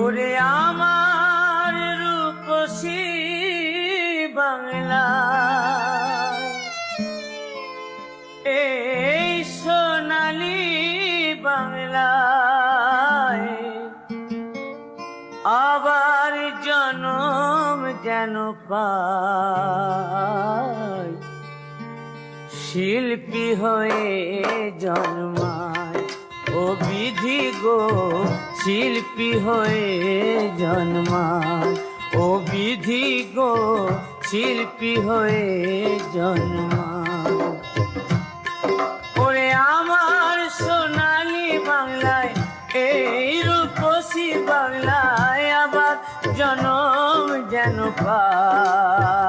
ওরে আমার রূপসী বাংলা, এই সোনালী বাংলায় আবার জনম যেন পাই, শিল্পী হয়ে জন্মায়। ও বিধি গো শিল্পী হয়ে জন্মায়, ও বিধি গো শিল্পী হয়ে জন্মায়। ওরে আমার সোনালী বাংলায়, এই রূপসী বাংলায় আবার জনম যেন পাই,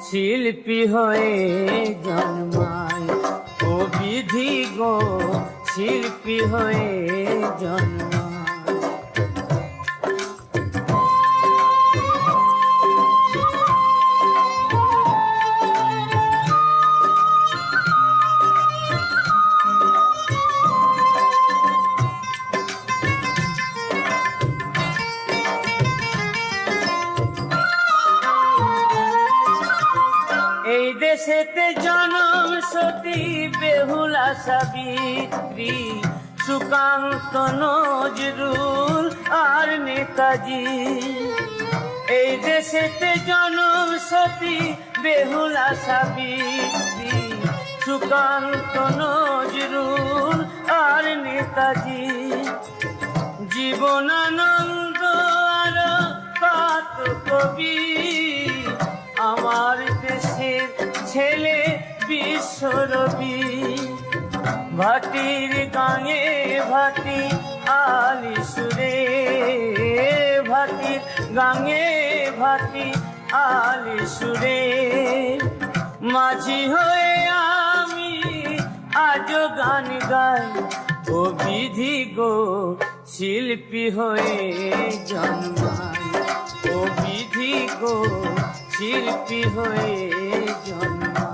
শিল্পী হয়ে জন্মায়। ও বিধি গো শিল্পী হয়ে জন্মায়। এই দেশেতে জনম সতী বেহুলা সাবিত্রী, সুকান্ত নজরুল আর নেতাজি। এই দেশেতে জনম সতী বেহুলা সাবিত্রী, সুকান্ত নজরুল আর নেতাজি। জীবনানন্দ আর কত কবি, আমার দেশের ছেলে বিশ্বরবি। ভাটির গাঙে ভাটি আলি সুরে, ভাটির গাঙে ভাটি আলি সুরে। মাঝি হয়ে আমি আজও গান গাই, ও বিধি গো শিল্পী হয়ে জন্মায়। ও বিধি গো শিল্পী হয়ে জন্মায়।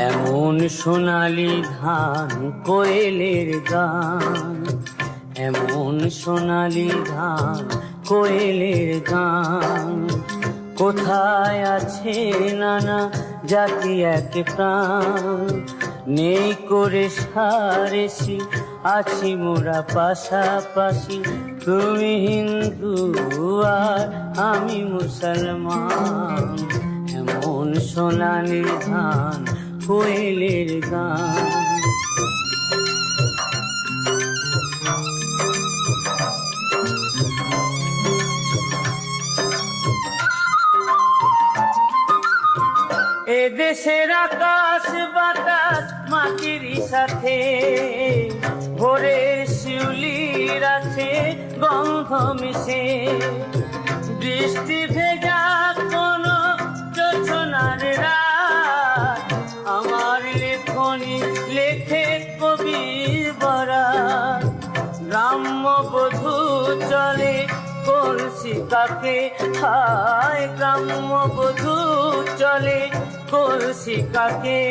এমন সোনালী ধান কোয়েলের গান, এমন সোনালী ধান কোয়েলের গান। কোথায় আছে নানা জাতি এক প্রাণ, নেই করে সারেছি আছি মোরা পাশাপাশি। তুমি হিন্দু আর আমি মুসলমান, এমন সোনালী ধান কোয়েলের গান। এদেশের আকাশ বাতাস মাটির সাথে, ভোরের শিউলির আছে গন্ধ মিশে। বৃষ্টি ভেজা কোন জোছনার রাত, আমার লেখনী লেখে কবির বরাত। গ্রাম্য বধূ চলে কলসি কাকে, হায় গ্রাম্য বধূ চলে কলসি কাকে।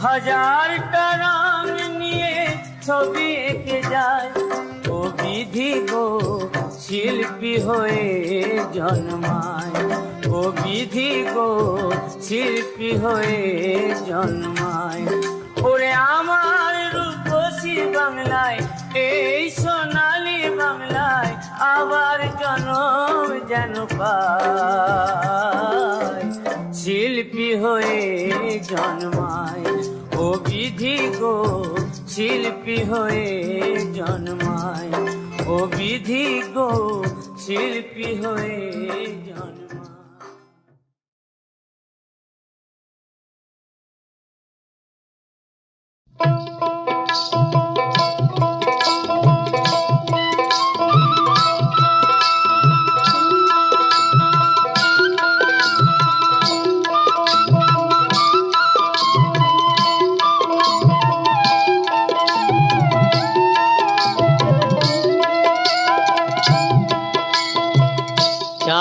হাজারটা রং নিয়ে ছবি এঁকে যায়, ও বিধি গো শিল্পী হয়ে জন্মায়। ও বিধি গো শিল্পী হয়ে জন্মায়। ওরে আমার রূপসী বাংলায়, এই সোনালী বাংলায় আবার জনম যেন পাই, শিল্পী হয়ে জন্মায়। ও বিধি গো শিল্পী হয়ে জন্মায়। ও বিধি গো শিল্পী হয়ে জন্মায়।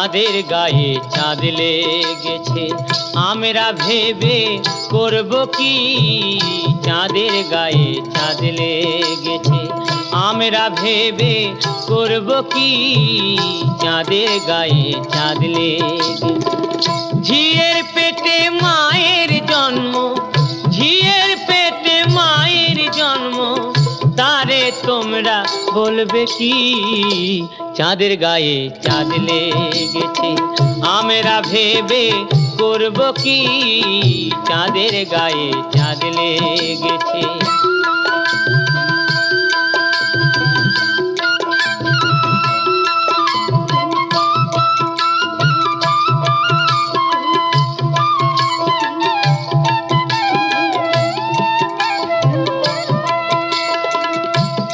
চাঁদের গায়ে চাঁদ লেগেছে আমরা ভেবে করব কি চাঁদের গায়ে চাঁদ লেগেছে আমরা ভেবে করব কি চাঁদের গায়ে চাঁদ লেগেছে ঝিয়ের পেটে মায়ের জন্ম ঝিয়ের পেটে মায়ের জন্ম তারে তোমরা বলবে কি চাঁদের গায়ে চাঁদ লেগেছে আমরা ভেবে করব কি চাঁদের গায়ে চাঁদ লেগেছে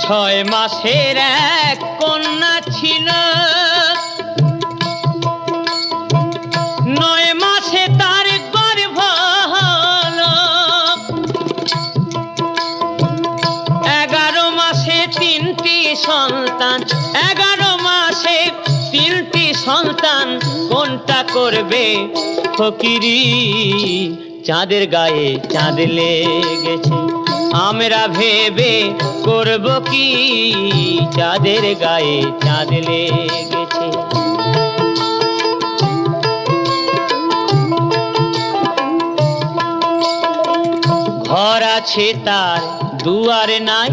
ছয় মাসের এক কন্যা ছিল 9 মাসে তার গর্ভ হলো 11 মাসে 3টি সন্তান 11 মাসে 3টি সন্তান কোনটা করবে ফকিরি চাঁদের গায়ে চাঁদ লেগেছে আমরা ভেবে করব কি চাঁদের গায়ে চাঁদ লেগেছে ঘর আছে তার দুয়ার নাই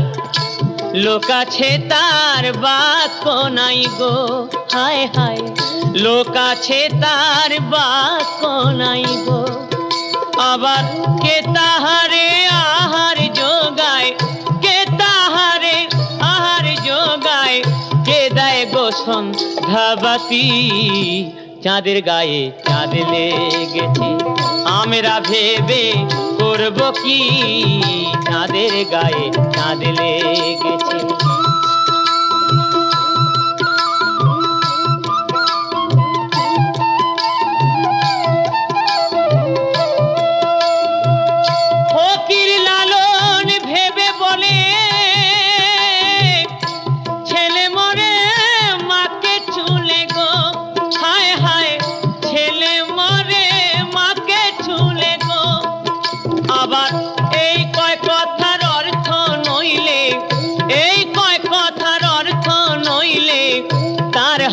লোক আছে তার বাক্য নাই গো হায় হায় লোক আছে তার বাক্য নাই গো আবার কে তাহারে আহার যোগায় কে তাহারে আহার যোগায় কে দেয় গোসন ধাবাতি চাঁদের গায়ে চাঁদ লেগেছে আমরা ভেবে করব কি চাঁদের গায়ে চাঁদ লেগেছে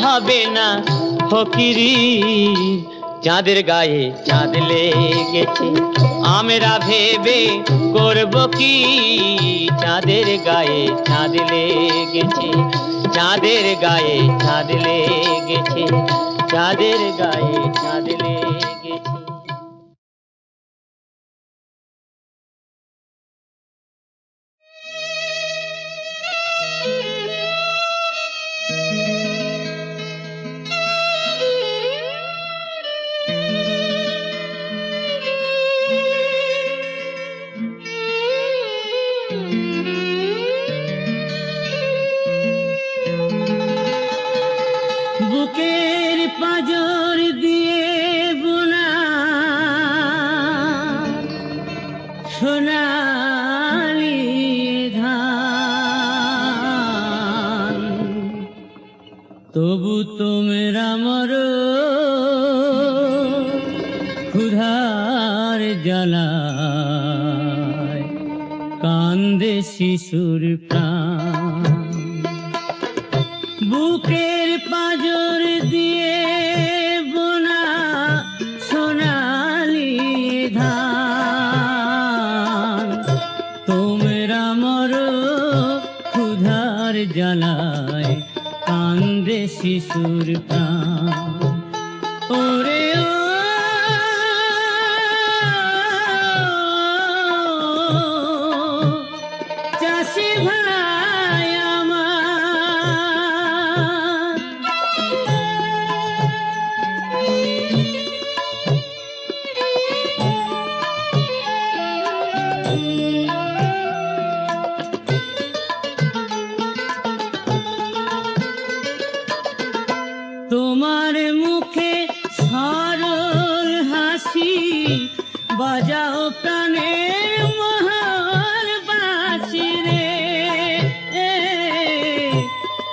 হবে না ফকিরি চাঁদের গায়ে চাঁদ লেগেছে আমরা ভেবে করব কি চাঁদের গায়ে চাঁদ লেগেছে চাঁদের গায়ে চাঁদ লেগেছে চাঁদের গায়ে চাঁদ লেগেছে বুকের পাঁজর দিয়ে বোনা সোনালি ধান তবু তোমরা মরো ক্ষুধার জ্বালায় কান্দে শিশুর প্রাণ বুকের পাঁজর দিয়ে বোনা সোনালি ধান তোমরা মরো ক্ষুধার জ্বালায় কান্দে শিশুর প্রাণ ওরে ও চাষি ভাই তোমার মুখে সরল হাসি বাজাও প্রাণের মহান বাঁশি রে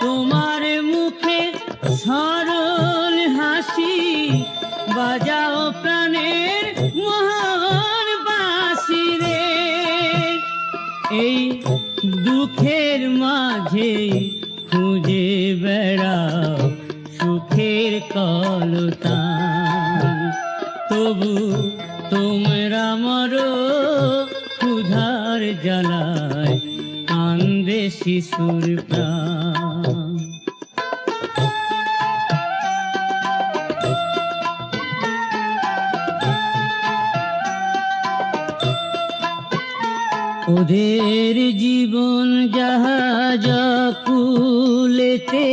তোমার মুখে সরল হাসি বাজাও প্রাণের মহান বাঁশি রে। এই দুঃখের মাঝে খুঁজে বেড়াও সুখের কলতান, তবু তোমরা মরো ক্ষুধার জ্বালায় কান্দে শিশুর প্রাণ। ওদের জীবন জাহাজ কুলেতে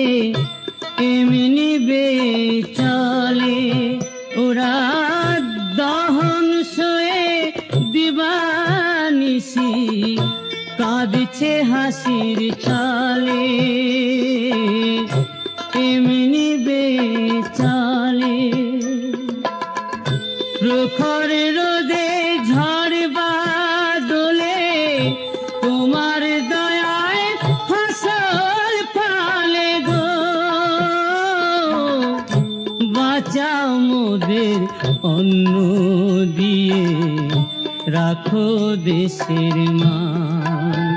এমনি বেচলে, ওরা দহন সয়ে দিবানিসি কাঁদছে হাসির ছলে, এমনি বেচলে। প্রখর রোদে ঝড় বাদলে তোমার দয়ায় ফসল ফলে গো, বাঁচাও মোদের অন্ন দিয়ে রাখো দেশের মান,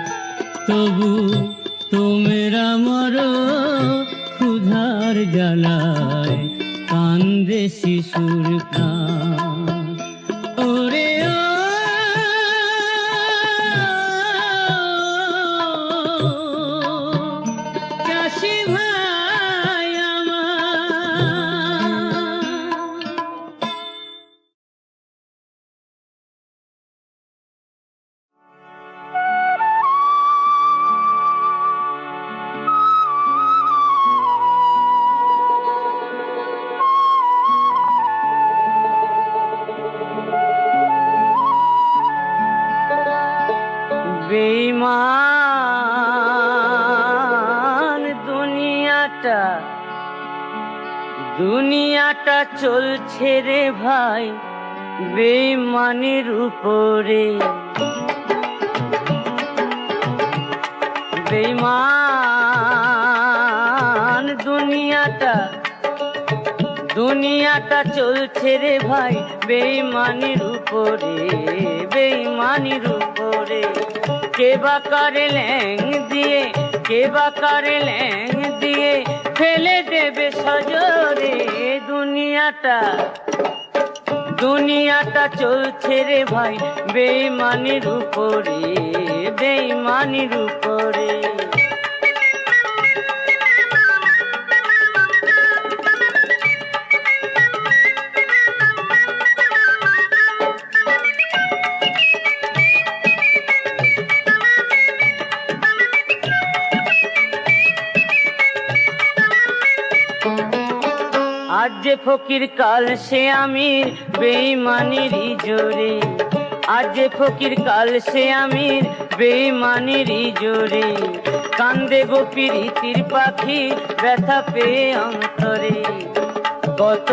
তবু তোমরা মরো ক্ষুধার জ্বালায় কান্দে শিশুর প্রাণ। ওরে ও চাষি ভাই আমার, বেঈমান দুনিয়াটা চলছে রে ভাই বেঈমানের উপরে। বেঈমান দুনিয়াটা চলছে রে ভাই বেঈমানের উপরে, বেঈমানের উপরে। কে বা কারে ল্যাং দিয়ে, কে বা কারে ল্যাং দিয়ে ফেলে দেবে সজরে। দুনিয়াটা চলছে রে ভাই বেঈমানের উপরে, বেঈমানের উপরে। আজ যে ফকির কাল সে আমির বেঈমানেরই জোরে, আজ যে ফকির কাল সে আমির বেঈমানেরই জোরে। কান্দে গো প্রীতির পাখি ব্যথা পেয়ে অন্তরে, কত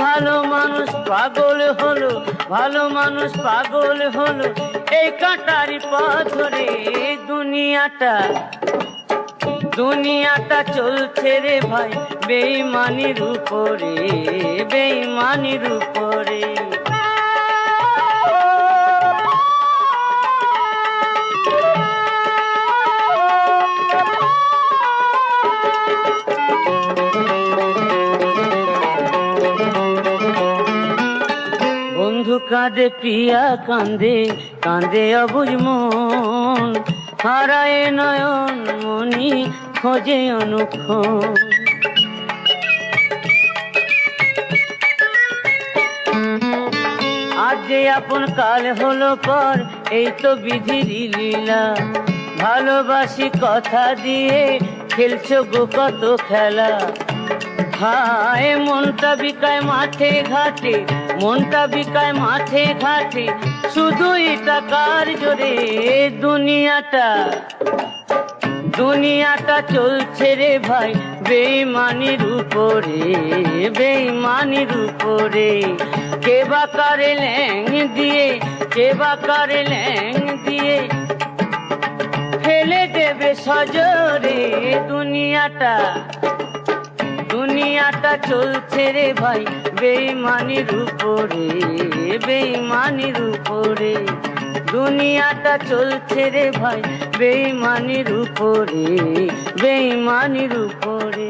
ভালো মানুষ পাগল হলো, ভালো মানুষ পাগল হলো এই কাঁটারি পাথরে। দুনিয়াটা চলছে রে ভাই বেঈমানের উপরে, বেঈমানের উপরে। বন্ধু কাঁদে প্রিয়া কান্দে, কান্দে অবুঝ মন, হারায় নয়ন মনি খোঁজে অনুক্ষণ। আজ যে আপন কাল হলো পর এই তো বিধির লীলা, ভালোবাসি কথা দিয়ে খেলছো গো কত খেলা। হায় মনটা বিকায় মাঠে ঘাটে, মনটা বিকায় মাঠে ঘাটে শুধুই টাকার জোরে। দুনিয়াটা চলছে রে ভাই বেঈমানের উপরে, বেঈমানের উপরে। কে বা কারে ল্যাং দিয়ে, কে বা কারে ল্যাং দিয়ে ফেলে দেবে সজরে। দুনিয়াটা চলছে রে ভাই বেঈমানির উপরে, বেঈমানির উপরে দুনিয়াটা চলছে রে ভাই, বেঈমানির উপরে, বেঈমানির উপরে।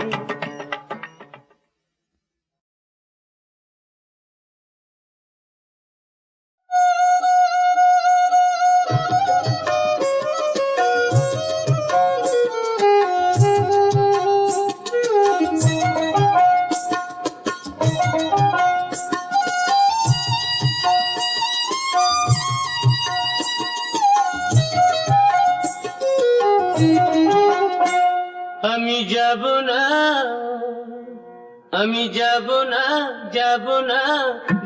আমি যাব না, আমি যাব না, যাব না,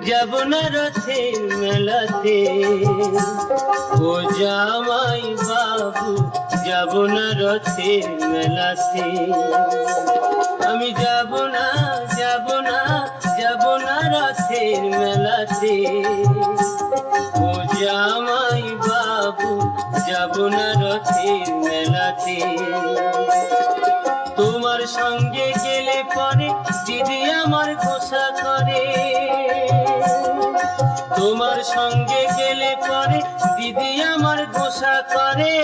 যাব না রথের মেলাতে। ও জামাই বাবু যাব না রথের মেলাতে। আমি যাব না, যাব না, যাব না রথের মেলাতে। ও জামাই বাবু যাব না রথের মেলাতে। তোমার সঙ্গে গেলে পরে দিদি আমার গোসা করে, তোমার সঙ্গে গেলে পরে দিদি আমার গোসা করে।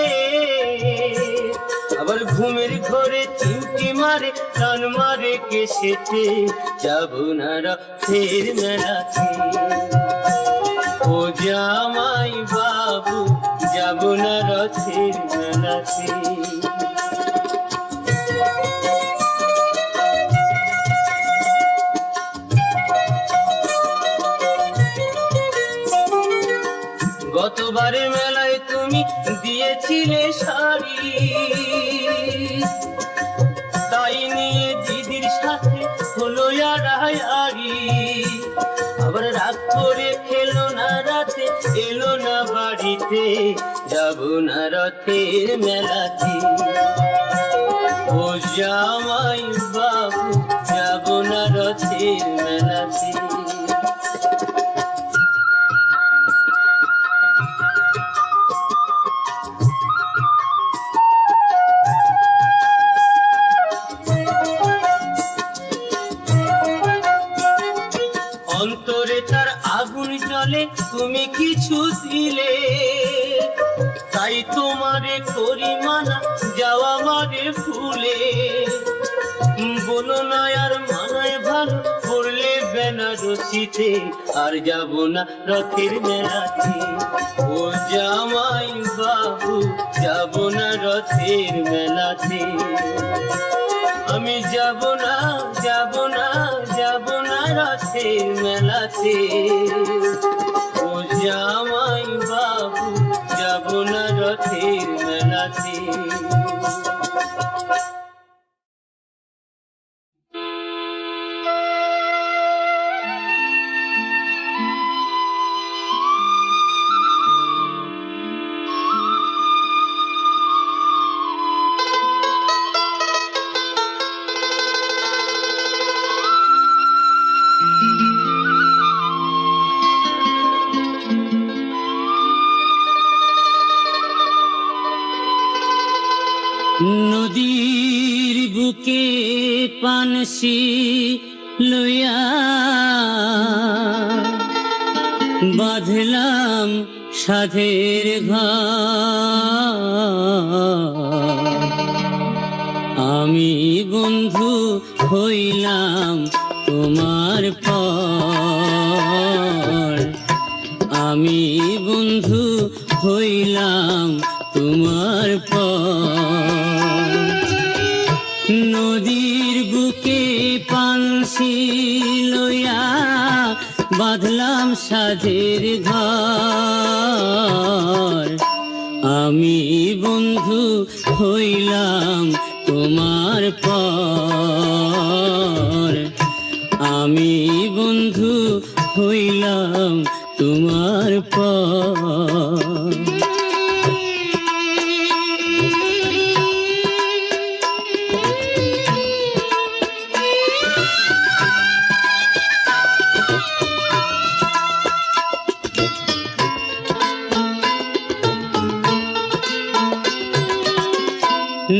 আবার ঘুমের ঘরে চিমটি মারে, টান মারে কেসেতে। যাব না রথের মেলাতে। ও জামাই বাবু যাব না রথের মেলাতে। গতবারে মেলায় তুমি দিয়েছিলে শাড়ি, তাই নিয়ে দিদির সাথে হলো আড়াআড়ি। আবার রাগ করে খেলো না রাতে, এলো না বাড়িতে। যাব না রথের মেলাতে। ও জামাই বাবু যাব না রথের মেলাতে। অন্তরে তার আগুন জ্বলে, তুমি কিছু দিলে, তাই তোমারে করি মানা, যাওয়া মারে ফুলে। বলো না আর মানায় ভালো, পড়লে বেনারসিতে। আর যাব না রথের মেলাতে। ও জামাই বাবু যাব না রথের মেলাতে। আমি যাব না, যাব না, যাব না রথের মেলাতে। ও জামাই বাবু যাব না রথের মেলাতে। নদীর বুকে পানসি লইয়া বাঁধলাম সাধের ঘর। আমি বন্ধু হইলাম তোমার পর, আমি বন্ধু হইলাম তোমার পর। নদীর বুকে পানসি লইয়া বাঁধলাম সাধের ঘর। আমি বন্ধু হইলাম তোমার পর, আমি বন্ধু হইলাম তোমার পর।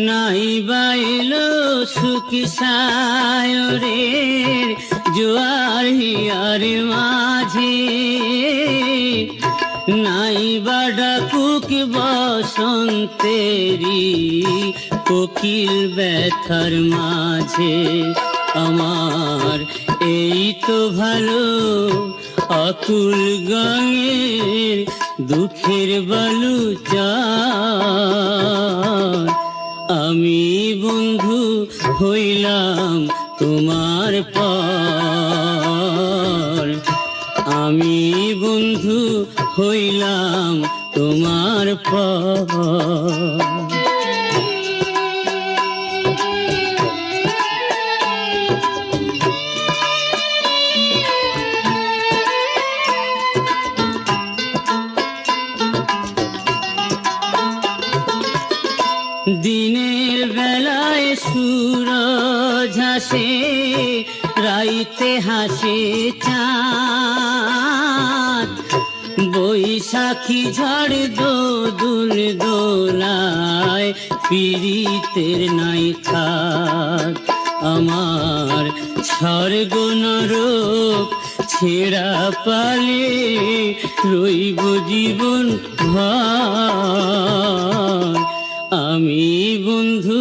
নাই বাইলো সুখী সায়রের জোয়ার হিয়া আসুক বসন্তেরি কোকিল ব্যথার মাঝে, আমার এই তো ভালো আকুল গাঙের দুঃখের বালুচর। আমি বন্ধু হইলাম তোমার পর, আমি বন্ধু হইলাম তোমার পর। দিনের বেলায় সূরজ হাসে, রাইতে হাসে চাঁদ, বৈশাখী ঝড় দোদুল দোলায় পীড়িতের নাই থাক। আমার স্বর্গ নরক ছেঁড়া পালে রইব জীবন ভর। আমি বন্ধু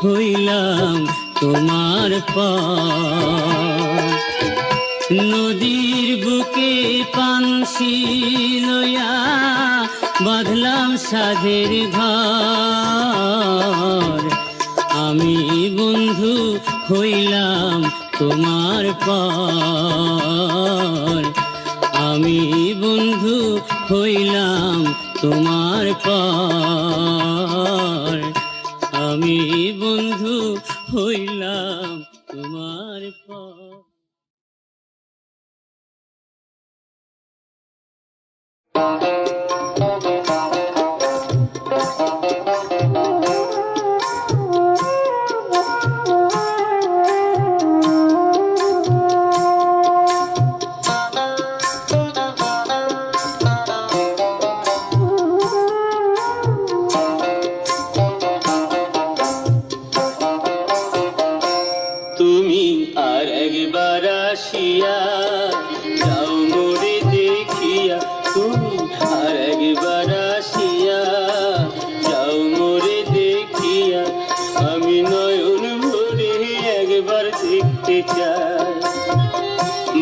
হইলাম তোমার পর। নদীর বুকে পানসি লইয়া বাঁধলাম সাধের ঘর। আমি বন্ধু হইলাম তোমার পর, আমি বন্ধু হইলাম তোমার পর, আমি বন্ধু হইলাম তোমার পর।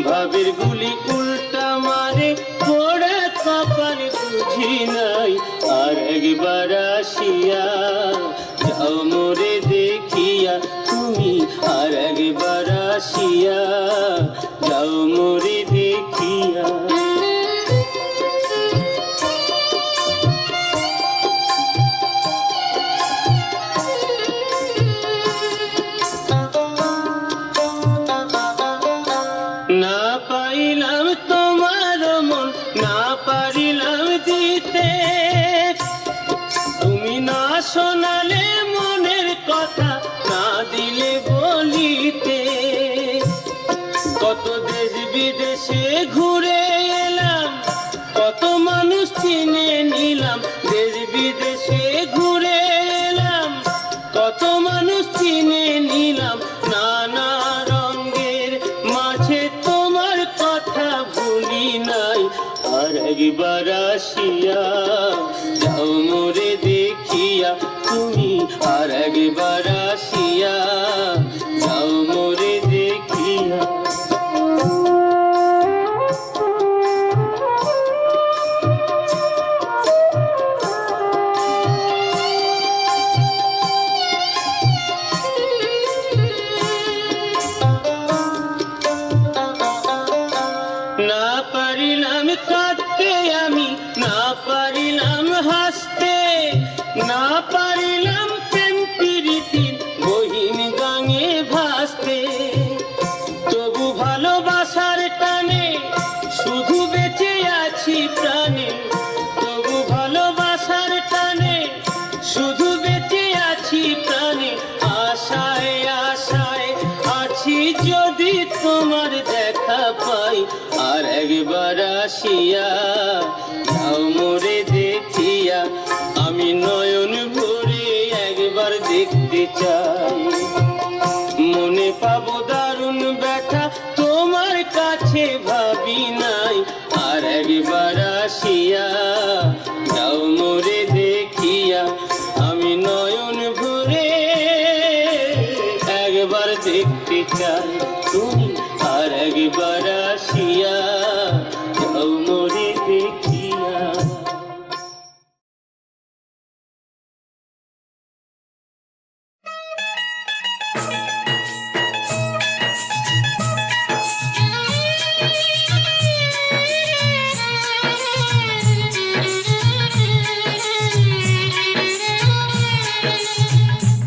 ভাবের গুলি উল্টা মারে পোড়া কপাল বুঝি নাই, আর একবার আসিয়া যাও মোরে দেখিয়া তুমি, আর একবার আসিয়া যাও মোরে দেখিয়া। না পাইলাম তোমার মন, না পারিলাম দিতে, তুমি না শোনালে মনের কথা, না দিলে বলিতে। কত দেশ বিদেশে ঘুরে এলাম, কত মানুষ চিনে নিলাম, দেশ বিদেশে ঘুরে এলাম, কত মানুষ চিনে নিলাম, নানা রঙের মাঝে তোমার কথা ভুলি নাই, আর একবার আসিয়া যাও মোরে দেখিয়া তুমি, আর একবার আসিয়া যাও মোরে দেখিয়া। না পারিলাম কাঁদতে আমি, না পারিলাম হাসতে, না পারিলাম প্রেম প্রীতি বহিন গাঙে ভাসতে। তবু ভালোবাসার টানে শুধু বেঁচে আছি প্রাণে, তবু ভালোবাসার টানে শুধু বেঁচে আছি প্রাণে। আশায় আশায় আছি যদি তোমার দেখা পাই, আর একবার আসিয়া যাও মোরে দেখিয়া। আমি নয়ন ভরে একবার দেখতে চাই, মনে পাবো দারুণ ব্যথা তোমার কাছে ভাবি নাই, আর একবার আসিয়া যাও মোরে তুমি আর একবার আসিয়া যাও মোরে দেখিয়া।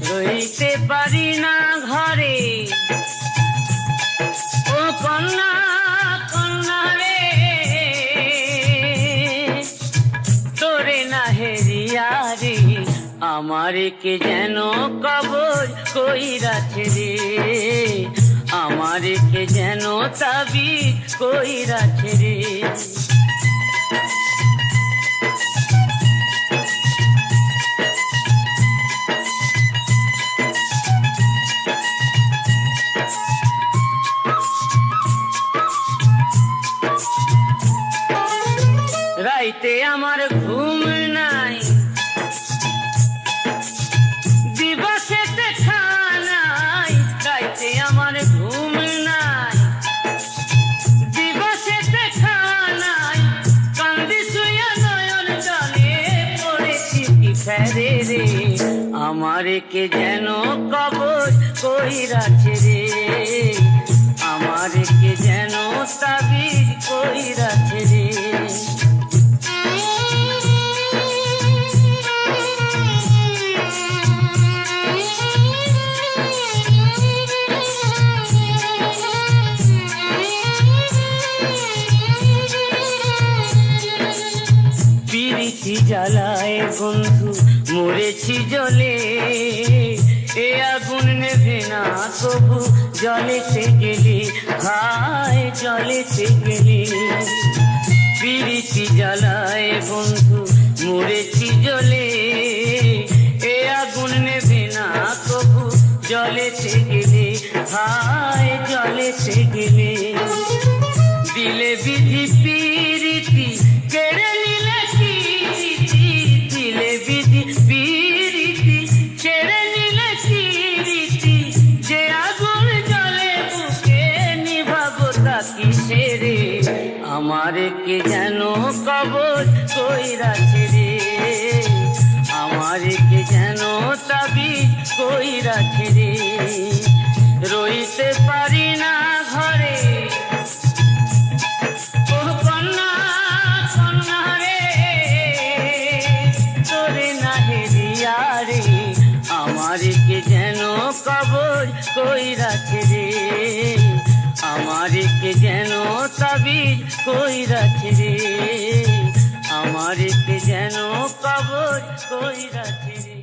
রইতে পারি না ঘরে ও কন্যা কন্যা রে, তোরে না হেরিয়া রে আমার কে যেন কবর কইরাছে রে, আমার কে যেন তাবিজ কইরাছে রে। রাইতে আমার ঘুম নাই, দিবসেতে খানাই, রাইতে আমার ঘুম নাই, দিবসেতে খানাই, কান্দি শুয়া নয়ন জলে পড়েছি কি ফেরে রে, আমার কে যেন কবর কইরাছে রে, আমার কে যেন তাবিজ কইরাছে রে। পিরিতি জ্বালায় বন্ধু মরেছি জলে, এ আগুন নেভে না তবু জলেতে গেলে, হায় জলেতে গেলে। পিরিতি জ্বালায় বন্ধু মরেছি জলে, এ আগুন নেভে না তবু জলেতে গেলে, হায় জলেতে গেলে। দিলে বিধি পিরিতি কেড়ে নিলে কিরিতি, দিলে বিধি পিরিতি কেড়ে নিলে কিরিতি, যে আগুন জলে বুকে নিভাবো তা কিসে রে, আমার কে যেন কবর কইরাছে রে, আমার কে যেন তাবিজ কইরাছে রে। রইতে পারি না ঘরে ও কন্যা কন্যা রে, তোরে না হেরিয়া রে আমার কে যেন কবর কইরাছে রে, আমার কে যেন তাবিজ কইরাছে রে, আমার কে যেন কবর কইরাছে রে।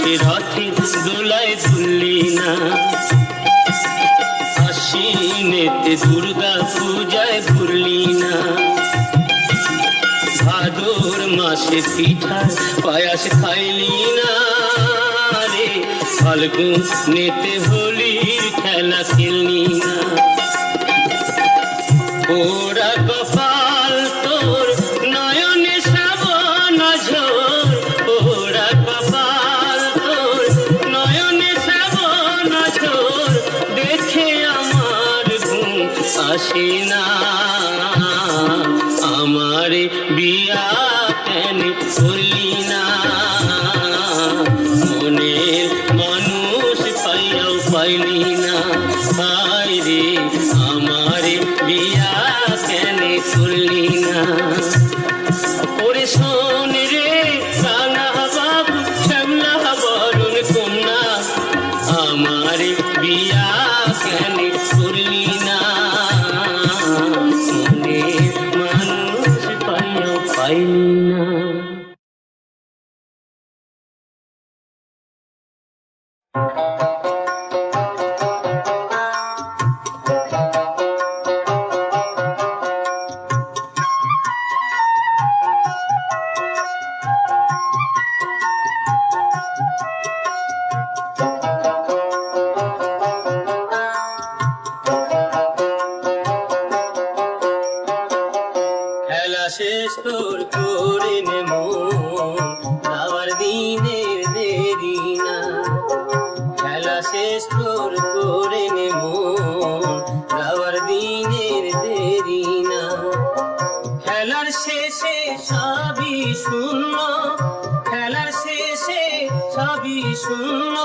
মাসে রথে দোলায় তুললি না, আশ্বিনেতে দুর্গা পূজায় ভুললি না, ভাদর মাসে পিঠা পায়াস খাইলি না রে, ফাল্গুনেতে হোলির খেলা খেললি না। ওরা কপাল তোর নয়নে শ্রাবণ ঝোর, ওরা কপাল তোর নয়নে শ্রাবণ ঝোর, দেখে আমার ঘুম আসে না, আমার বিয়া কেন করলি না, মনের মানুষ পাইয়াও পাইলি না, হায় রে আমার বিয়া কেন করলি না। ওরে শোন রে রাঙা বাবু শ্যামলা বরণ কন্যা, আমার বিয়া কেন করলি না, মনের মানুষ পাইয়াও পাইলি না। খেলা শেষ তোর করে নে মন, যাওয়ার দিনের দেরি না, খেলা শেষ তোর করে নে মন, যাওয়ার দিনের দেরি না, খেলার শেষে সবই শূন্য, খেলার শেষে সবই শূন্য,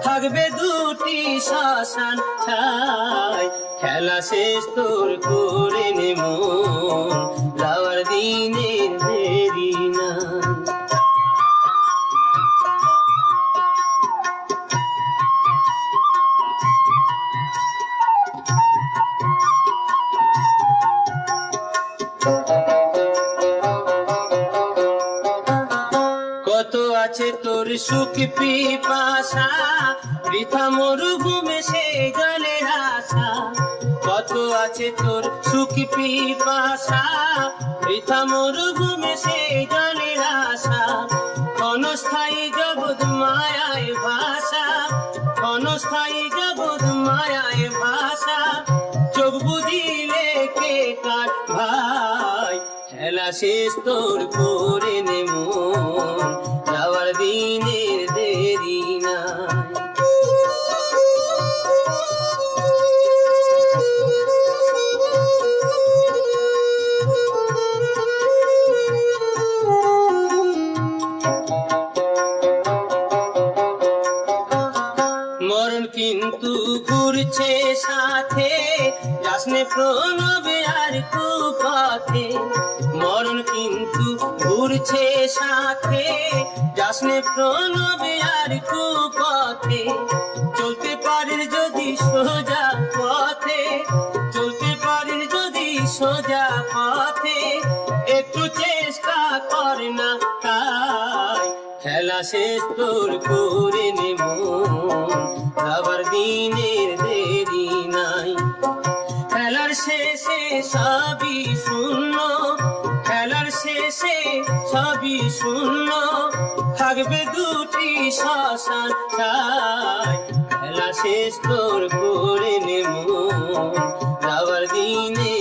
থাকবে দুটি শ্মশান ছাই, খেলা শেষ তোর করে নে মন, যাওয়ার দিনের দেরি না। কত আছে তোর সুখ পিপাসা, বৃথা মরুভূমে সে জলের আশা, কত আছে তোর সুখ পিপাসা, বৃথা মরুভূমে সে জলের আশা, ক্ষণস্থায়ী জগৎ মায়ায় ভাষা, ক্ষণস্থায়ী জগৎ মায়ায় ভাষা, চোখ বুঝিলে কে কার ভাই, খেলা শেষ তোর করে নে মন, যাওয়ার দিনের দেরি না। মরণ কিন্তু ঘুরছে সাথে, যাসনে প্রণবে আর কুপথে, মরণ কিন্তু ঘুরছে সাথে, যাসনে প্রণবে আর কুপথে, চলতে পারিস যদি সোজা পথে, চলতে পারিস যদি সোজা পথে, একটু চেষ্টা কর না তাই, খেলা শেষ তোর করে নে মন, যাবার দিনের দেরি নাই, খেলার শেষে সবই শূন্য, খেলার শেষে সবই শূন্য, থাকবে দুটি শ্মশান ছাই, খেলা শেষ তোর করে নে মন, যাবার দিনে